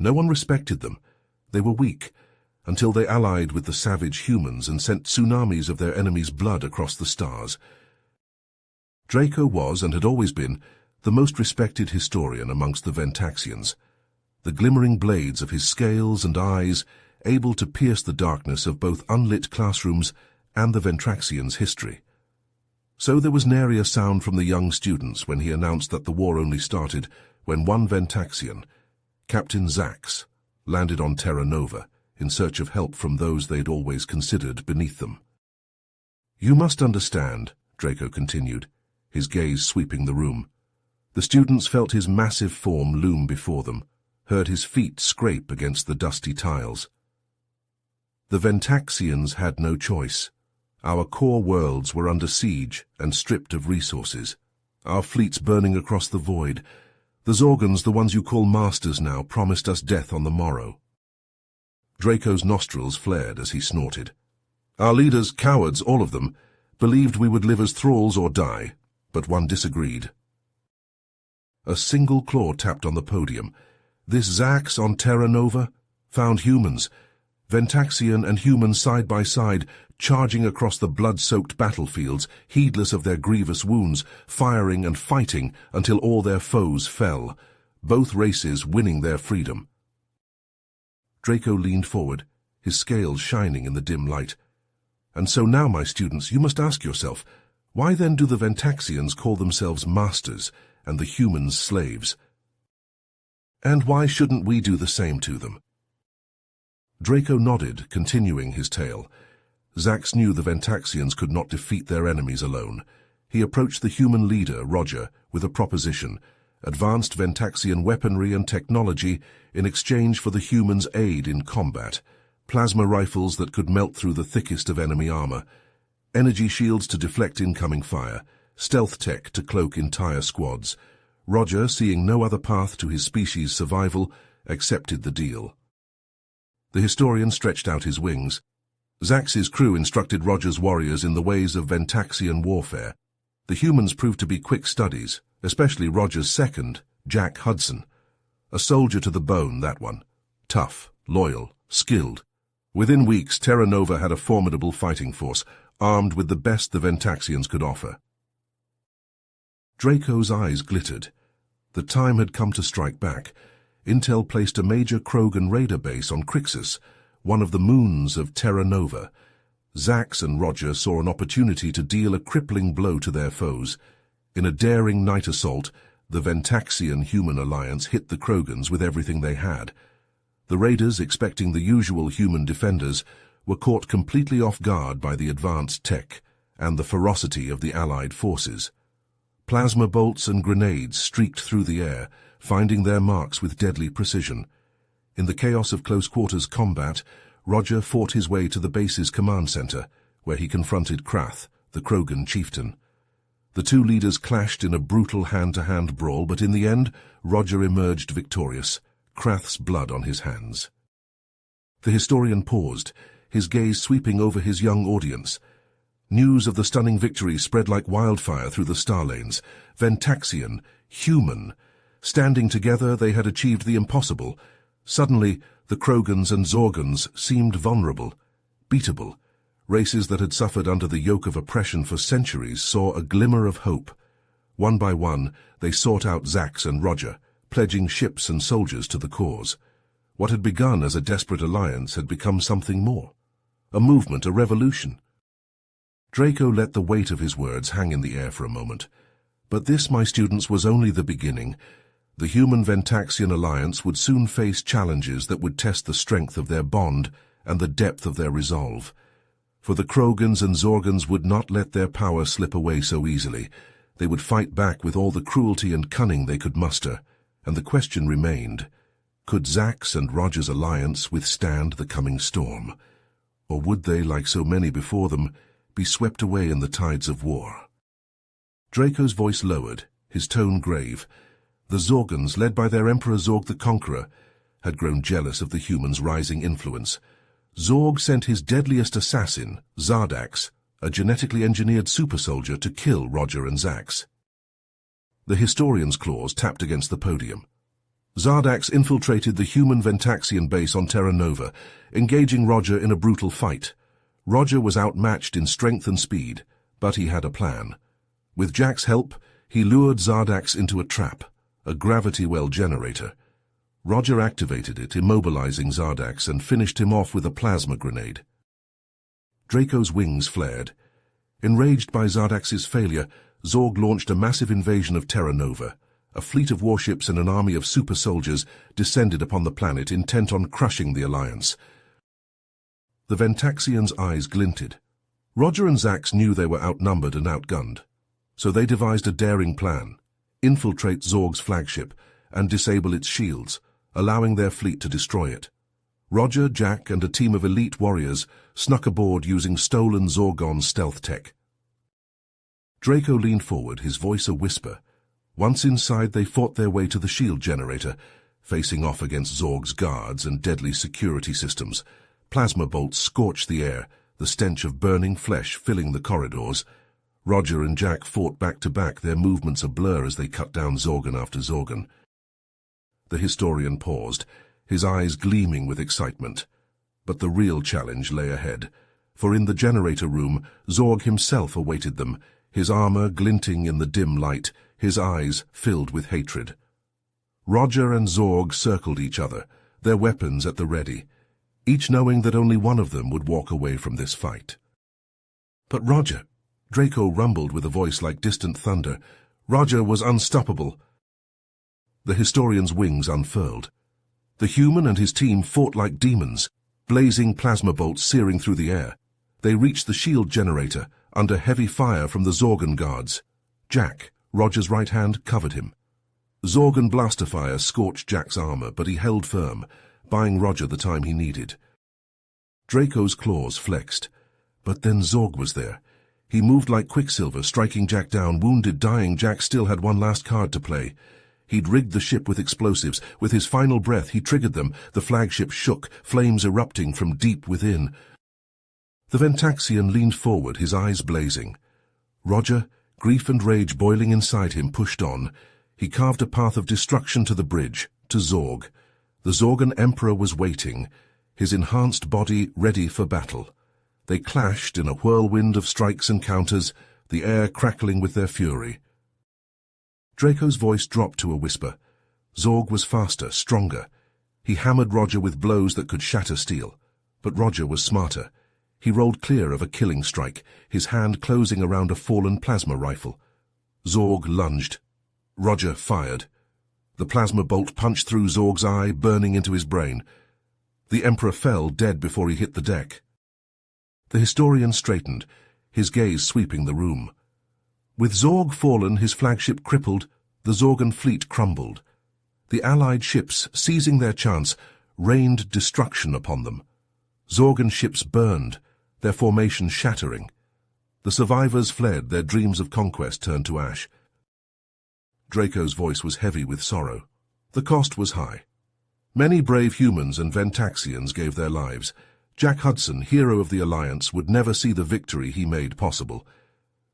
No one respected them. They were weak, until they allied with the savage humans and sent tsunamis of their enemies' blood across the stars. Draco was, and had always been, the most respected historian amongst the Ventaxians. The glimmering blades of his scales and eyes, able to pierce the darkness of both unlit classrooms and the Ventraxians' history. So there was nary a sound from the young students when he announced that the war only started when one Ventaxian, Captain Zax, landed on Terra Nova in search of help from those they'd always considered beneath them. "You must understand," Draco continued, his gaze sweeping the room. The students felt his massive form loom before them, heard his feet scrape against the dusty tiles. The Ventaxians had no choice. Our core worlds were under siege and stripped of resources, our fleets burning across the void. The Zorgans, the ones you call masters now, promised us death on the morrow. Draco's nostrils flared as he snorted. Our leaders, cowards, all of them, believed we would live as thralls or die, but one disagreed. A single claw tapped on the podium. This Zax on Terra Nova found humans, Ventaxian and human side by side, charging across the blood-soaked battlefields, heedless of their grievous wounds, firing and fighting until all their foes fell, both races winning their freedom. Draco leaned forward, his scales shining in the dim light. And so now, my students, you must ask yourself, why then do the Ventaxians call themselves masters and the humans slaves? And why shouldn't we do the same to them? Draco nodded, continuing his tale. Zax knew the Ventaxians could not defeat their enemies alone. He approached the human leader, Roger, with a proposition: advanced Ventaxian weaponry and technology in exchange for the humans' aid in combat, plasma rifles that could melt through the thickest of enemy armor, energy shields to deflect incoming fire, stealth tech to cloak entire squads. Roger, seeing no other path to his species' survival, accepted the deal. The historian stretched out his wings. Zax's crew instructed Roger's warriors in the ways of Ventaxian warfare. The humans proved to be quick studies, especially Roger's second, Jack Hudson. A soldier to the bone, that one. Tough, loyal, skilled. Within weeks, Terra Nova had a formidable fighting force, armed with the best the Ventaxians could offer. Draco's eyes glittered. The time had come to strike back. Intel placed a major Krogan raider base on Crixus, one of the moons of Terra Nova. Zax and Roger saw an opportunity to deal a crippling blow to their foes. In a daring night assault, the Ventaxian-human alliance hit the Krogans with everything they had. The raiders, expecting the usual human defenders, were caught completely off guard by the advanced tech and the ferocity of the Allied forces. Plasma bolts and grenades streaked through the air, finding their marks with deadly precision. In the chaos of close-quarters combat, Roger fought his way to the base's command center, where he confronted Krath, the Krogan chieftain. The two leaders clashed in a brutal hand-to-hand brawl, but in the end, Roger emerged victorious, Krath's blood on his hands. The historian paused, his gaze sweeping over his young audience. News of the stunning victory spread like wildfire through the star lanes. Ventaxian, human. Standing together, they had achieved the impossible. Suddenly, the Krogans and Zorgans seemed vulnerable, beatable. Races that had suffered under the yoke of oppression for centuries saw a glimmer of hope. One by one, they sought out Zax and Roger, pledging ships and soldiers to the cause. What had begun as a desperate alliance had become something more. A movement, a revolution. Draco let the weight of his words hang in the air for a moment. But this, my students, was only the beginning. The human Ventaxian alliance would soon face challenges that would test the strength of their bond and the depth of their resolve. For the Krogans and Zorgans would not let their power slip away so easily. They would fight back with all the cruelty and cunning they could muster. And the question remained, could Zax and Roger's alliance withstand the coming storm? Or would they, like so many before them, be swept away in the tides of war? Draco's voice lowered, his tone grave. The Zorgans, led by their Emperor Zorg the Conqueror, had grown jealous of the humans' rising influence. Zorg sent his deadliest assassin, Zardax, a genetically engineered super-soldier, to kill Roger and Zax. The historian's claws tapped against the podium. Zardax infiltrated the human Ventaxian base on Terra Nova, engaging Roger in a brutal fight. Roger was outmatched in strength and speed, but he had a plan. With Jack's help, he lured Zardax into a trap, a gravity well generator. Roger activated it, immobilizing Zardax, and finished him off with a plasma grenade. Draco's wings flared. Enraged by Zardax's failure, Zorg launched a massive invasion of Terra Nova. A fleet of warships and an army of super soldiers descended upon the planet, intent on crushing the Alliance. The Ventaxians' eyes glinted. Roger and Zax knew they were outnumbered and outgunned, so they devised a daring plan: infiltrate Zorg's flagship and disable its shields, allowing their fleet to destroy it. Roger, Jack, and a team of elite warriors snuck aboard using stolen Zorgon stealth tech. Draco leaned forward, his voice a whisper. Once inside, they fought their way to the shield generator, facing off against Zorg's guards and deadly security systems. Plasma bolts scorched the air, the stench of burning flesh filling the corridors. Roger and Jack fought back to back, their movements a blur as they cut down Zorgon after Zorgon. The historian paused, his eyes gleaming with excitement. But the real challenge lay ahead, for in the generator room, Zorg himself awaited them, his armor glinting in the dim light, his eyes filled with hatred. Roger and Zorg circled each other, their weapons at the ready, each knowing that only one of them would walk away from this fight. But Roger, Draco rumbled with a voice like distant thunder. Roger was unstoppable. The historian's wings unfurled. The human and his team fought like demons, blazing plasma bolts searing through the air. They reached the shield generator, under heavy fire from the Zorgon guards. Jack, Roger's right hand, covered him. Zorgon blaster fire scorched Jack's armor, but he held firm, buying Roger the time he needed. Draco's claws flexed, but then Zorg was there. He moved like quicksilver, striking Jack down. Wounded, dying, Jack still had one last card to play. He'd rigged the ship with explosives. With his final breath, he triggered them. The flagship shook, flames erupting from deep within. The Ventaxian leaned forward, his eyes blazing. Roger, grief and rage boiling inside him, pushed on. He carved a path of destruction to the bridge, to Zorg. The Zorgon Emperor was waiting, his enhanced body ready for battle. They clashed in a whirlwind of strikes and counters, the air crackling with their fury. Draco's voice dropped to a whisper. Zorg was faster, stronger. He hammered Roger with blows that could shatter steel. But Roger was smarter. He rolled clear of a killing strike, his hand closing around a fallen plasma rifle. Zorg lunged. Roger fired. The plasma bolt punched through Zorg's eye, burning into his brain. The Emperor fell dead before he hit the deck. The historian straightened, his gaze sweeping the room. With Zorg fallen, his flagship crippled, the Zorgon fleet crumbled. The Allied ships, seizing their chance, rained destruction upon them. Zorgon ships burned, their formation shattering. The survivors fled, their dreams of conquest turned to ash. Draco's voice was heavy with sorrow. The cost was high. Many brave humans and Ventaxians gave their lives. Jack Hudson, hero of the Alliance, would never see the victory he made possible.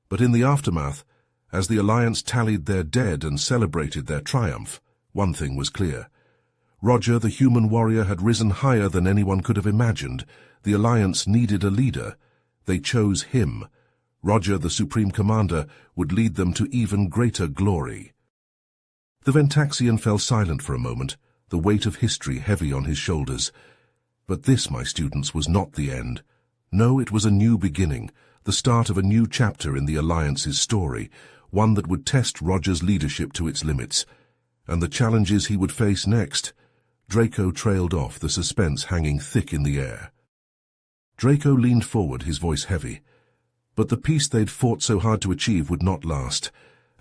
But in the aftermath, as the Alliance tallied their dead and celebrated their triumph, one thing was clear. Roger, the human warrior, had risen higher than anyone could have imagined. The Alliance needed a leader. They chose him. Roger, the Supreme Commander, would lead them to even greater glory. The Ventaxian fell silent for a moment, the weight of history heavy on his shoulders. But this, my students, was not the end. No, it was a new beginning, the start of a new chapter in the Alliance's story, one that would test Roger's leadership to its limits. And the challenges he would face next. Draco trailed off, the suspense hanging thick in the air. Draco leaned forward, his voice heavy. But the peace they'd fought so hard to achieve would not last.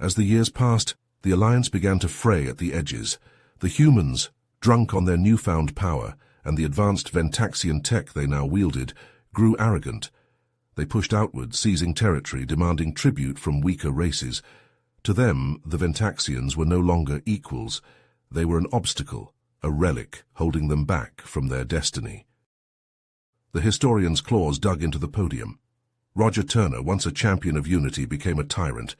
As the years passed, the Alliance began to fray at the edges. The humans, drunk on their newfound power, and the advanced Ventaxian tech they now wielded, grew arrogant. They pushed outward, seizing territory, demanding tribute from weaker races. To them, the Ventaxians were no longer equals. They were an obstacle, a relic, holding them back from their destiny. The historian's claws dug into the podium. Roger Turner, once a champion of unity, became a tyrant.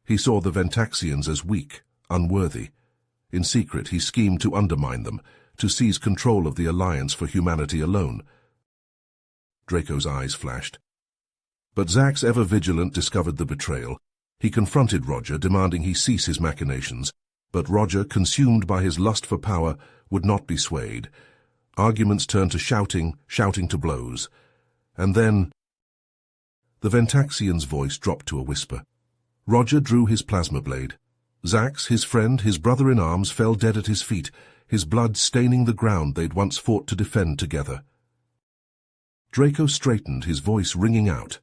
He saw the Ventaxians as weak, unworthy. In secret, he schemed to undermine them, to seize control of the Alliance for Humanity alone. Draco's eyes flashed. But Zax, ever vigilant, discovered the betrayal. He confronted Roger, demanding he cease his machinations, but Roger, consumed by his lust for power, would not be swayed. Arguments turned to shouting to blows. And then the Ventaxian's voice dropped to a whisper. Roger drew his plasma blade. Zax, his friend, his brother-in-arms, fell dead at his feet, his blood staining the ground they'd once fought to defend together. Draco straightened, his voice ringing out.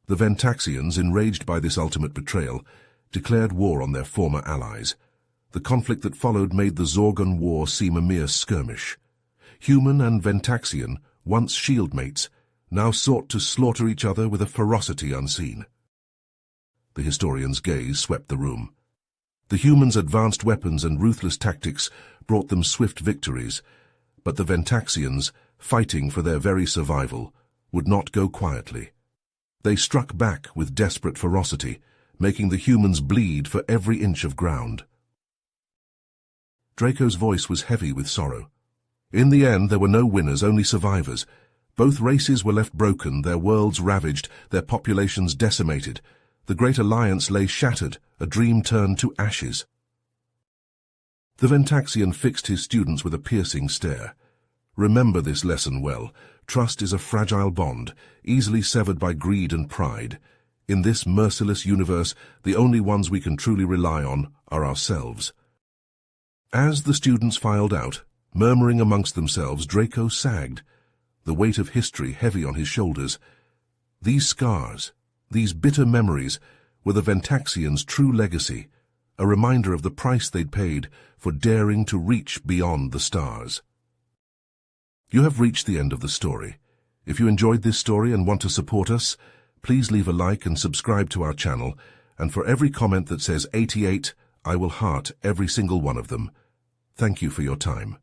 The Ventaxians, enraged by this ultimate betrayal, declared war on their former allies. The conflict that followed made the Zorgon War seem a mere skirmish. Human and Ventaxian, once shieldmates, now sought to slaughter each other with a ferocity unseen. The historian's gaze swept the room. The humans' advanced weapons and ruthless tactics brought them swift victories, but the Ventaxians, fighting for their very survival, would not go quietly. They struck back with desperate ferocity, making the humans bleed for every inch of ground. Draco's voice was heavy with sorrow. In the end, there were no winners, only survivors. Both races were left broken, their worlds ravaged, their populations decimated. The Great Alliance lay shattered, a dream turned to ashes. The Ventaxian fixed his students with a piercing stare. Remember this lesson well. Trust is a fragile bond, easily severed by greed and pride. In this merciless universe, the only ones we can truly rely on are ourselves. As the students filed out, murmuring amongst themselves, Draco sagged, the weight of history heavy on his shoulders. These scars, these bitter memories, were the Ventaxians' true legacy, a reminder of the price they'd paid for daring to reach beyond the stars. You have reached the end of the story. If you enjoyed this story and want to support us, please leave a like and subscribe to our channel, and for every comment that says 88, I will heart every single one of them. Thank you for your time.